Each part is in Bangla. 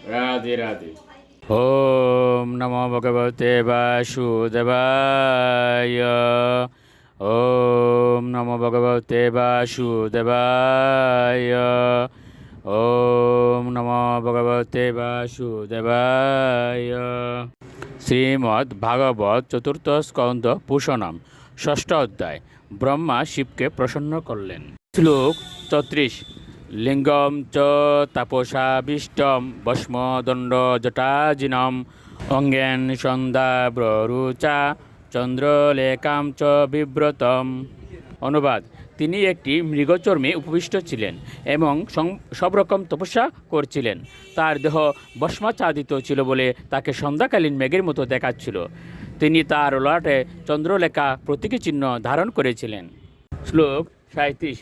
রাধে রাধে। ওম নমো ভগবতে বাসুদেবায়। ওম নমো ভগবতে বাসুদেবায়। ওম নমো ভগবতে বাসুদেবায়। শ্রীমদ্ ভাগবত চতুর্থ স্কন্ধ ভূষণম ষষ্ঠ অধ্যায়। ব্রহ্মা শিবকে প্রসন্ন করলেন। শ্লোক 34। লিঙ্গম চ তাপসাবিষ্টম ভস্মদণ্ড জটাজিনম অঙ্গেন সন্ধ্যাব্ররুচা চন্দ্রলেখাম চ বিব্রতম। অনুবাদ: তিনি একটি মৃগচর্মে উপবিষ্ট ছিলেন এবং সব রকম তপস্যা করছিলেন। তার দেহ ভস্মাচ্ছাদিত ছিল বলে তাকে সন্ধ্যাকালীন মেঘের মতো দেখাচ্ছিল। তিনি তার ললাটে চন্দ্রলেখা প্রতীকী চিহ্ন ধারণ করেছিলেন। শ্লোক 37।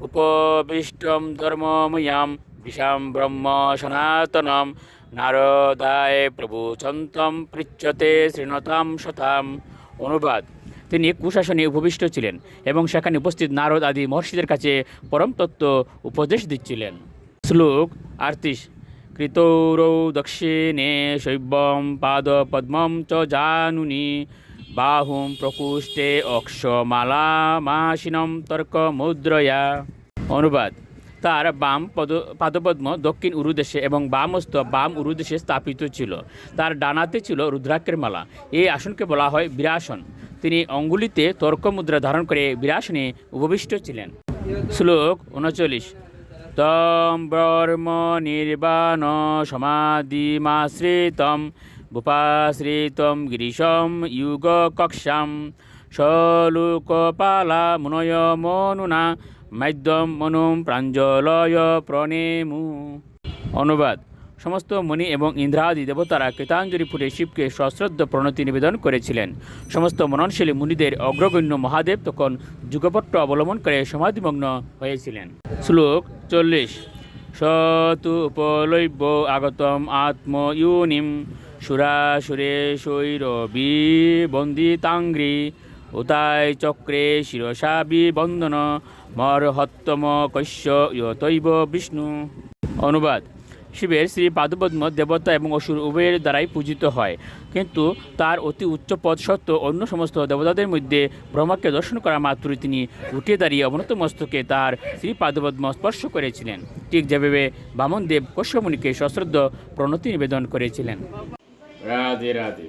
উপবিষ্টম ধর্মময়াম বিষাম ব্রহ্ম সনাতনম নারদায় প্রভুচন্তম পৃচ্ছতে শৃণতাম শতাম। অনুবাদ: তিনি কুশাসনে উপবিষ্ট ছিলেন এবং সেখানে উপস্থিত নারদ আদি মহর্ষিদের কাছে পরম তত্ত্ব উপদেশ দিচ্ছিলেন। শ্লোক 38। কৃতৌরৌ দক্ষিণে শৈবম পাদপদ্মম চ জানুনি বাহুম প্রকুষ্টে অক্ষমালামাসিনম তর্কমুদ্রয়া। অনুবাদ: তার বাম পাদপদ্ম দক্ষিণ উরুদেশে এবং বামস্ত বাম উরুদেশে স্থাপিত ছিল। তার ডানাতে ছিল রুদ্রাক্ষের মালা। এই আসনকে বলা হয় বীরাসন। তিনি অঙ্গুলিতে তর্কমুদ্রা ধারণ করে বীরাসনে উপবিষ্ট ছিলেন। শ্লোক 39। তম ব্রহ্ম নির্বাণ সমাধিমাশ্রিতম ভূপাশ্রিতম গিরিশম যুগ কক্ষাম সলোকপালা মুনয় মনুনা মাধ্যম মনুম প্রাঞ্জলয় প্রণেমু। অনুবাদ: সমস্ত মুনি এবং ইন্দ্রাদি দেবতারা কৃতাঞ্জলি ফুটে শিবকে সশ্রদ্ধ প্রণতি নিবেদন করেছিলেন। সমস্ত মননশীলী মুনিদের অগ্রগণ্য মহাদেব তখন যুগপট্ট অবলম্বন করে সমাধিমগ্ন হয়েছিলেন। শ্লোক 40। সতু উপলভ্য আগতম আত্ময়োনিম সুরাসুরেশৈরবি বন্দিতাঙ্ঘ্রি উতায় চক্রে শিরসা বিবন্দন মরহত্তম কৈশ্য ইয়তৈব বিষ্ণু। অনুবাদ: শিবের শ্রী পাদপদ্ম দেবতা এবং অসুর উভয়ের দ্বারাই পূজিত হয়, কিন্তু তার অতি উচ্চ পদ সত্ত্বেও অন্য সমস্ত দেবতাদের মধ্যে ব্রহ্মাকে দর্শন করা মাত্রই তিনি উঠে দাঁড়িয়ে অবনত মস্তকে তার শ্রী পাদপদ্ম স্পর্শ করেছিলেন, ঠিক যেভাবে বামনদেব কশ্যপমুনিকে সশ্রদ্ধ প্রণতি নিবেদন করেছিলেন। রাধে রাধে।